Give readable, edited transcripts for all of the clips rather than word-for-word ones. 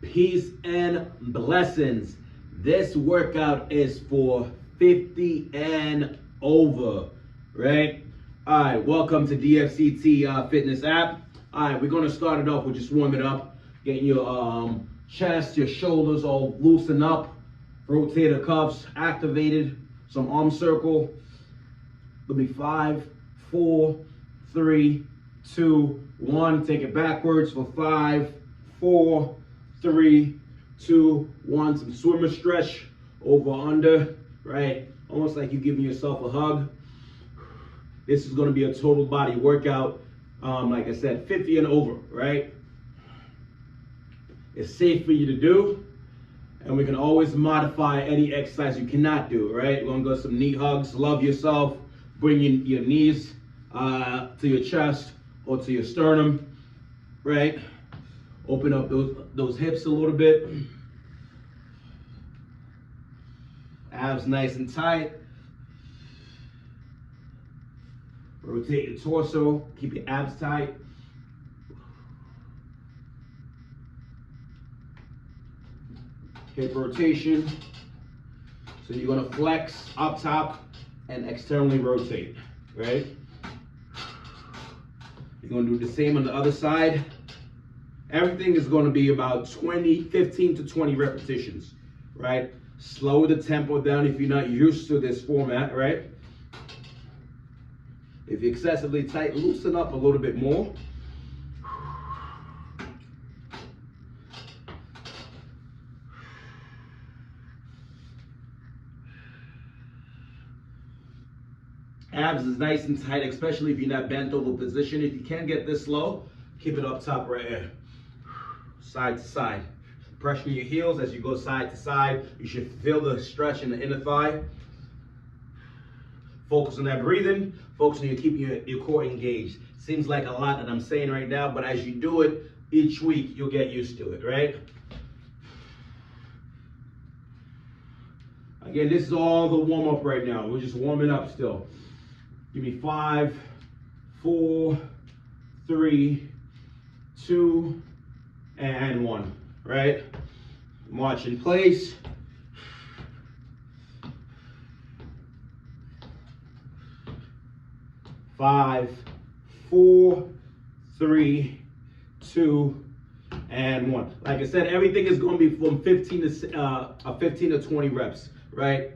Peace and blessings. This workout is for 50 and over, right? All right, welcome to DFCT Fitness app. All right, we're gonna start it off with just warming up, getting your chest, your shoulders all loosened up, rotator cuffs activated, some arm circle. It'll be 5, 4, 3, 2, 1. Take it backwards for 5, 4, 3, 2, 1. Some swimmer stretch over under, right? Almost like you're giving yourself a hug. This is going to be a total body workout. Like I said, 50 and over, right? It's safe for you to do, and we can always modify any exercise you cannot do, right? We're going to go some knee hugs. Love yourself. Bring your knees to your chest or to your sternum, right? Open up those hips a little bit. Abs nice and tight. Rotate your torso. Keep your abs tight. Hip rotation. So you're gonna flex up top and externally rotate, right? You're gonna do the same on the other side. Everything is gonna be about 15 to 20 repetitions, right? Slow the tempo down if you're not used to this format, right? If you're excessively tight, loosen up a little bit more. Abs is nice and tight, especially if you're not bent over position. If you can't get this low, keep it up top right here. Side to side. Pressure your heels as you go side to side. You should feel the stretch in the inner thigh. Focus on that breathing. Focus on keeping your core engaged. Seems like a lot that I'm saying right now, but as you do it each week, you'll get used to it, right? Again, this is all the warm up right now. We're just warming up still. Give me 5, 4, 3, 2, and 1, right? March in place. Five, 4, 3, 2, and 1. Like I said, everything is going to be from 15 to 20 reps, right?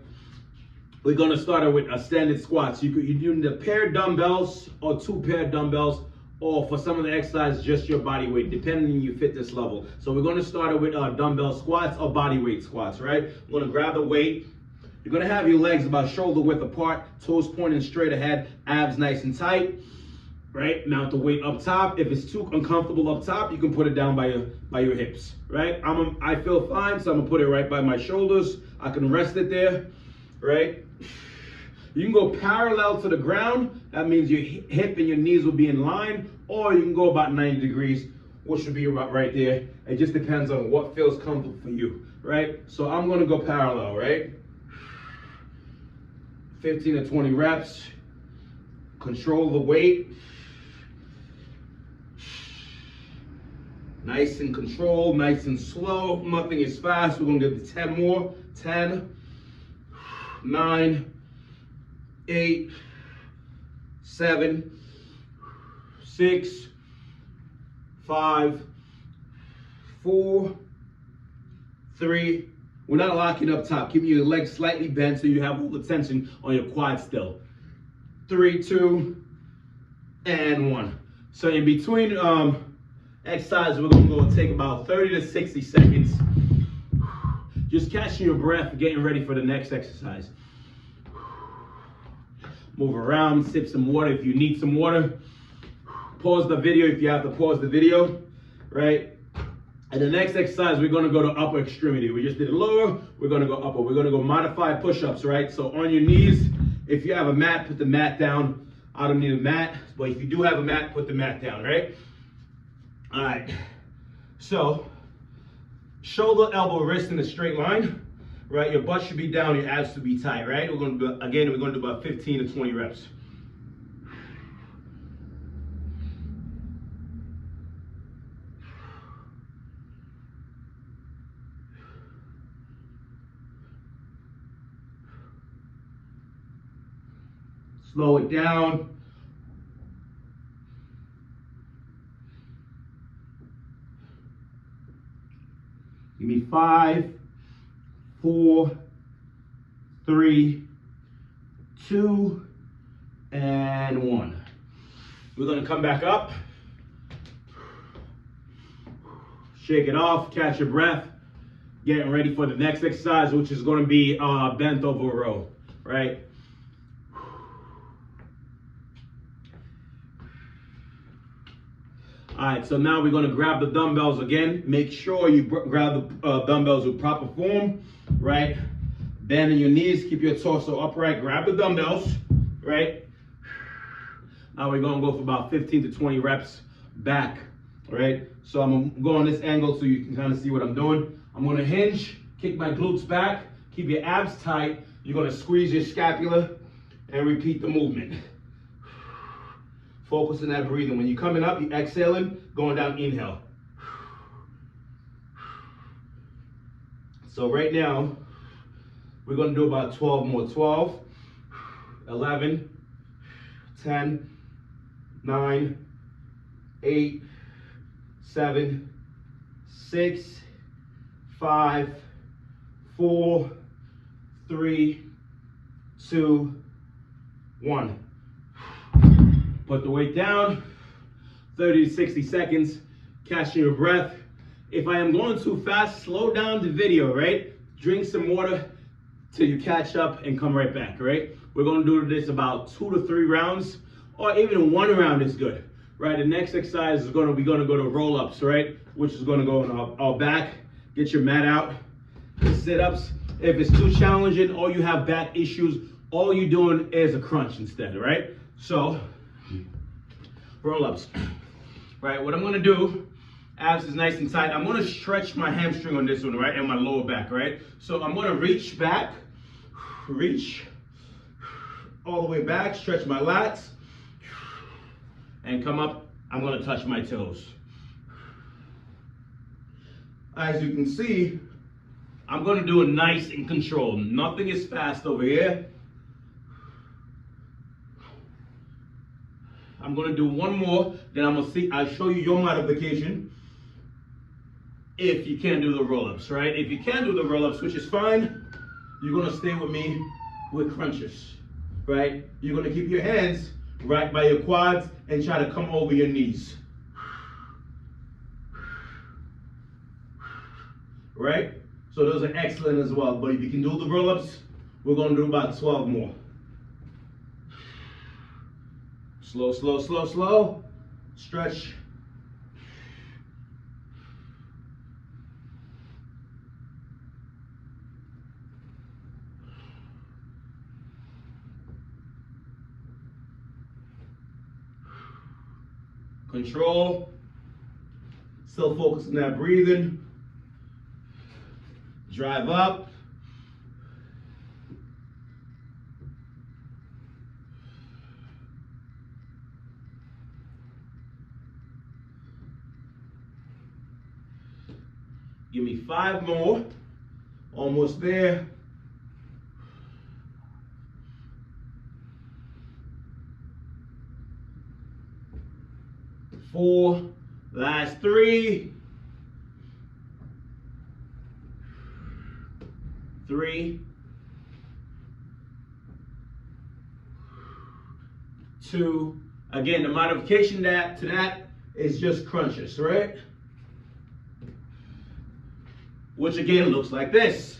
We're going to start with a standard squats. You're doing the paired dumbbells or 2 paired dumbbells, or for some of the exercises, just your body weight, depending on your fitness level. So we're going to start with dumbbell squats or body weight squats, right? We're going to grab the weight. You're going to have your legs about shoulder width apart, toes pointing straight ahead, abs nice and tight, right? Mount the weight up top. If it's too uncomfortable up top, you can put it down by your hips, right? I feel fine, so I'm going to put it right by my shoulders. I can rest it there, right? You can go parallel to the ground. That means your hip and your knees will be in line, or you can go about 90 degrees, which should be about right there. It just depends on what feels comfortable for you, right? So I'm going to go parallel, right? 15 to 20 reps. Control the weight. Nice and controlled, nice and slow. Nothing is fast. We're going to give it 10 more. 10, 9, 8, 7, 6, 5, 4, 3. We're not locking up top. Keep your legs slightly bent so you have all the tension on your quads still. 3, 2, and 1. So in between exercises, we're going to go take about 30 to 60 seconds. Just catching your breath, getting ready for the next exercise. Move around, sip some water if you need some water. Pause the video if you have to pause the video, right? And the next exercise, we're going to go to upper extremity. We just did lower, we're going to go upper. We're going to go modified push-ups, right? So on your knees, if you have a mat, put the mat down. I don't need a mat, but if you do have a mat, put the mat down, right? All right. So shoulder, elbow, wrist in a straight line, right? Your butt should be down, your abs should be tight, right? We're going to do, again, we're going to do about 15 to 20 reps. Slow it down. Give me 5, 4, 3, 2, and 1. We're gonna come back up. Shake it off, catch your breath. Getting ready for the next exercise, which is gonna be bent over row, right? All right, so now we're gonna grab the dumbbells again. Make sure you grab the dumbbells with proper form, right? Bend in your knees, keep your torso upright, grab the dumbbells, right? Now we're gonna go for about 15 to 20 reps back, right? So I'm gonna go on this angle so you can kind of see what I'm doing. I'm gonna hinge, kick my glutes back, keep your abs tight. You're gonna squeeze your scapula and repeat the movement. Focus on that breathing. When you're coming up, you're exhaling, going down, inhale. So right now, we're gonna do about 12 more. 12, 11, 10, 9, 8, 7, 6, 5, 4, 3, 2, 1. Put the weight down, 30 to 60 seconds, catching your breath. If I am going too fast, slow down the video, right? Drink some water till you catch up and come right back, right? We're gonna do this about 2 to 3 rounds, or even 1 round is good, right? The next exercise is gonna go to roll-ups, right? Which is gonna go on our back. Get your mat out, sit-ups. If it's too challenging or you have back issues, all you're doing is a crunch instead, right? So, roll-ups, right? What I'm gonna do, abs is nice and tight. I'm gonna stretch my hamstring on this one, right? And my lower back, right? So I'm gonna reach back, reach all the way back, stretch my lats, and come up. I'm gonna touch my toes. As you can see, I'm gonna do it nice and controlled. Nothing is fast over here. I'm gonna do 1 more, then I'll show you your modification if you can't do the roll-ups, right? If you can't do the roll-ups, which is fine, you're gonna stay with me with crunches, right? You're gonna keep your hands right by your quads and try to come over your knees. Right? So those are excellent as well. But if you can do the roll-ups, we're gonna do about 12 more. Slow, slow, slow, slow. Stretch. Control. Still focus on that breathing. Drive up. Give me 5 more. Almost there. 4. Last 3. 3. 2. Again, the modification to that is just crunches, right? Which again looks like this.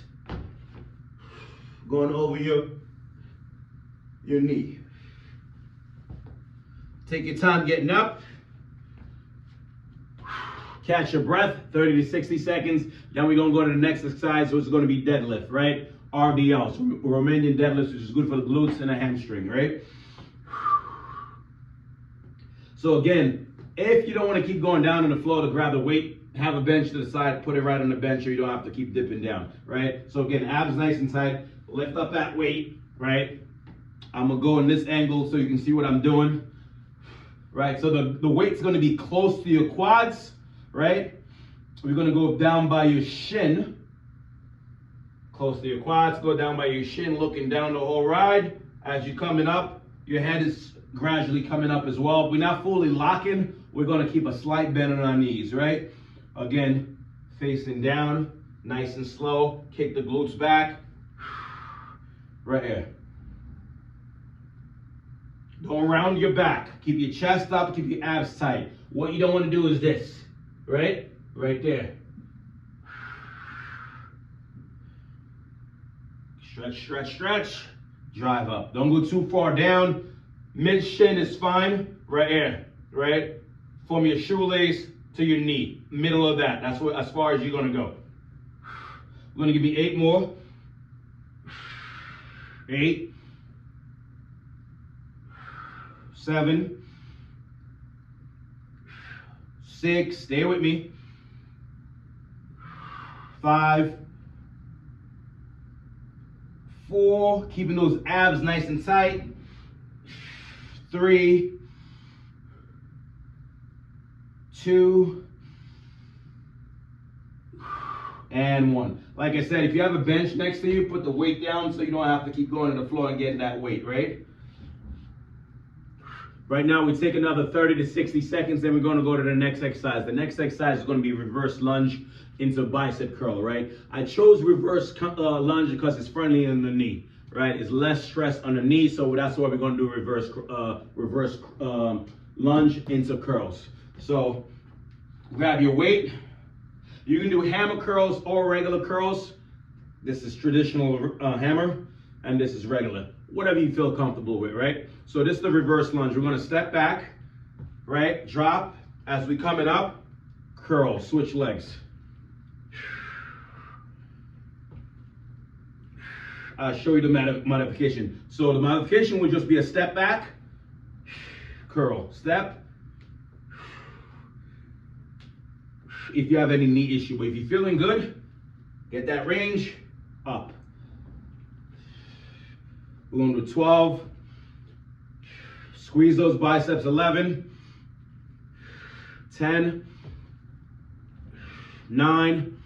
Going over your knee. Take your time getting up. Catch your breath, 30 to 60 seconds. Then we're gonna go to the next exercise, which is gonna be deadlift, right? RDLs, Romanian deadlifts, which is good for the glutes and the hamstring, right? So again, if you don't wanna keep going down on the floor to grab the weight, have a bench to the side, put it right on the bench so you don't have to keep dipping down, right? So again, abs nice and tight, lift up that weight, right? I'm gonna go in this angle so you can see what I'm doing, right? So the weight's gonna be close to your quads, right? We're gonna go down by your shin, close to your quads, go down by your shin, looking down the whole ride. As you're coming up, Your head is gradually coming up as well. We're not fully locking. We're gonna keep a slight bend on our knees, right? Again, facing down, nice and slow. Kick the glutes back. Right here. Don't round your back. Keep your chest up, keep your abs tight. What you don't want to do is this, right? Right there. Stretch, stretch, stretch. Drive up. Don't go too far down. Mid shin is fine. Right here, right? From your shoelace to your knee. Middle of that. That's what, as far as you're going to go. You're going to give me 8 more. 8. 7. 6. Stay with me. 5. 4. Keeping those abs nice and tight. 3. 2. And 1. Like I said, if you have a bench next to you, put the weight down so you don't have to keep going to the floor and getting that weight, right? Right now, we take another 30 to 60 seconds, then we're going to go to the next exercise. The next exercise is going to be reverse lunge into bicep curl, right? I chose reverse lunge because it's friendly on the knee, right? It's less stress on the knee, so that's why we're going to do reverse lunge into curls. So grab your weight. You can do hammer curls or regular curls. This is traditional hammer, and this is regular. Whatever you feel comfortable with, right? So this is the reverse lunge. We're gonna step back, right? Drop. As we coming up, curl, switch legs. I'll show you the modification. So the modification would just be a step back, curl, step. If you have any knee issue, but if you're feeling good, get that range up. We're going to do 12. Squeeze those biceps. 11. 10. 9.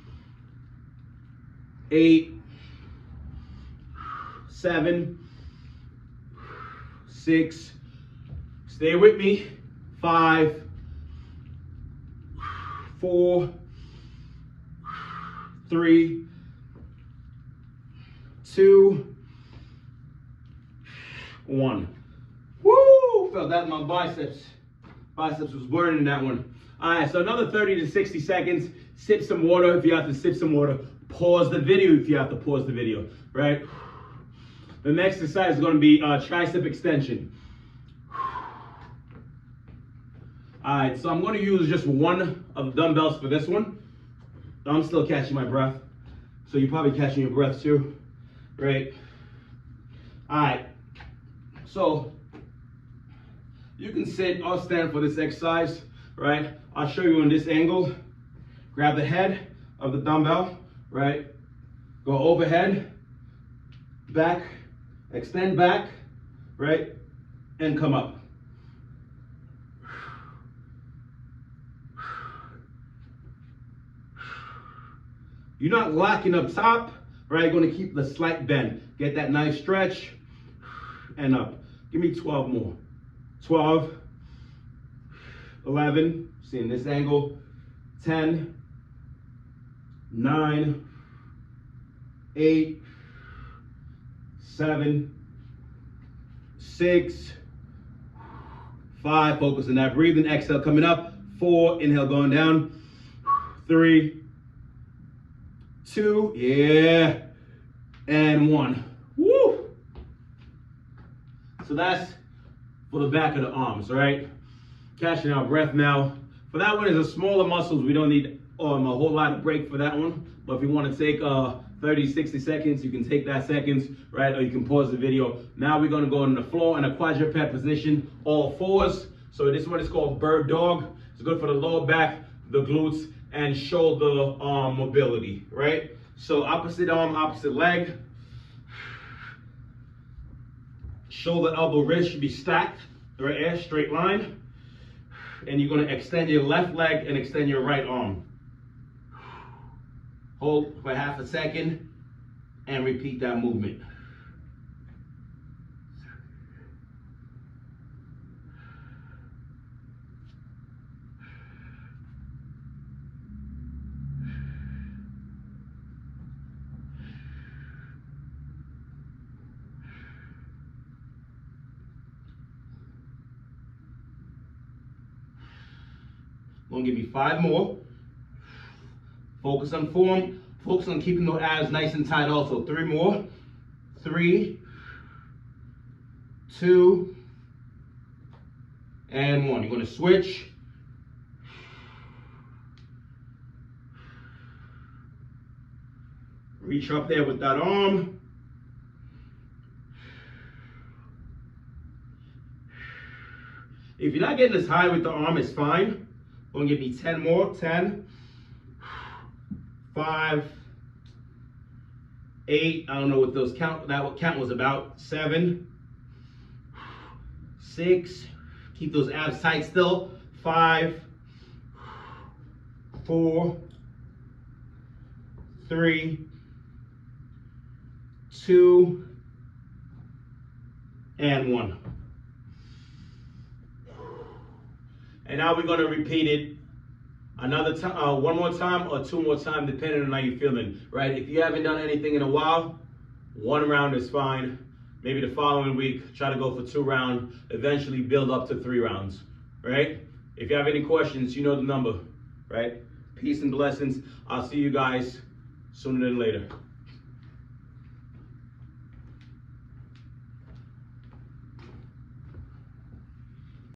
8. 7. 6. Stay with me. 5. 4. 3. 2. 1. Woo! Felt that in my biceps. Biceps was burning in that one. All right, so another 30 to 60 seconds. Sip some water if you have to sip some water. Pause the video if you have to pause the video, right? The next exercise is going to be tricep extension. All right, so I'm going to use just one of the dumbbells for this one. I'm still catching my breath, so you're probably catching your breath too, right? All right. So you can sit or stand for this exercise, right? I'll show you in this angle. Grab the head of the dumbbell, right? Go overhead, back, extend back, right? And come up. You're not locking up top, right? You're gonna keep the slight bend. Get that nice stretch and up. Give me 12 more. 12, 11, see in this angle, 10, 9, 8, 7, 6, 5, focus on that breathing, exhale coming up, 4, inhale going down, 3, 2, yeah, and 1. Woo! So that's for the back of the arms, right? Catching our breath now. For that one is a smaller muscles. We don't need a whole lot of break for that one. But if you want to take 30, 60 seconds, you can take that seconds, right? Or you can pause the video. Now we're going to go on the floor in a quadruped position, all fours. So this one is called bird dog. It's good for the lower back, the glutes, and shoulder mobility, right? So opposite arm, opposite leg. Shoulder, elbow, wrist should be stacked, right here, straight line. And you're gonna extend your left leg and extend your right arm. Hold for half a second and repeat that movement. Gonna give me 5 more. Focus on form. Focus on keeping those abs nice and tight also. 3 more. 3, 2, and 1. You're gonna switch. Reach up there with that arm. If you're not getting as high with the arm, it's fine. Gonna give me 10 more. 10, 5, 8. I don't know what those count was about. 7, 6. Keep those abs tight still. 5, 4, 3, 2, and 1. And now we're going to repeat it another time, one more time or 2 more times, depending on how you're feeling, right? If you haven't done anything in a while, 1 round is fine. Maybe the following week, try to go for 2 rounds, eventually build up to 3 rounds, right? If you have any questions, you know the number, right? Peace and blessings. I'll see you guys sooner than later.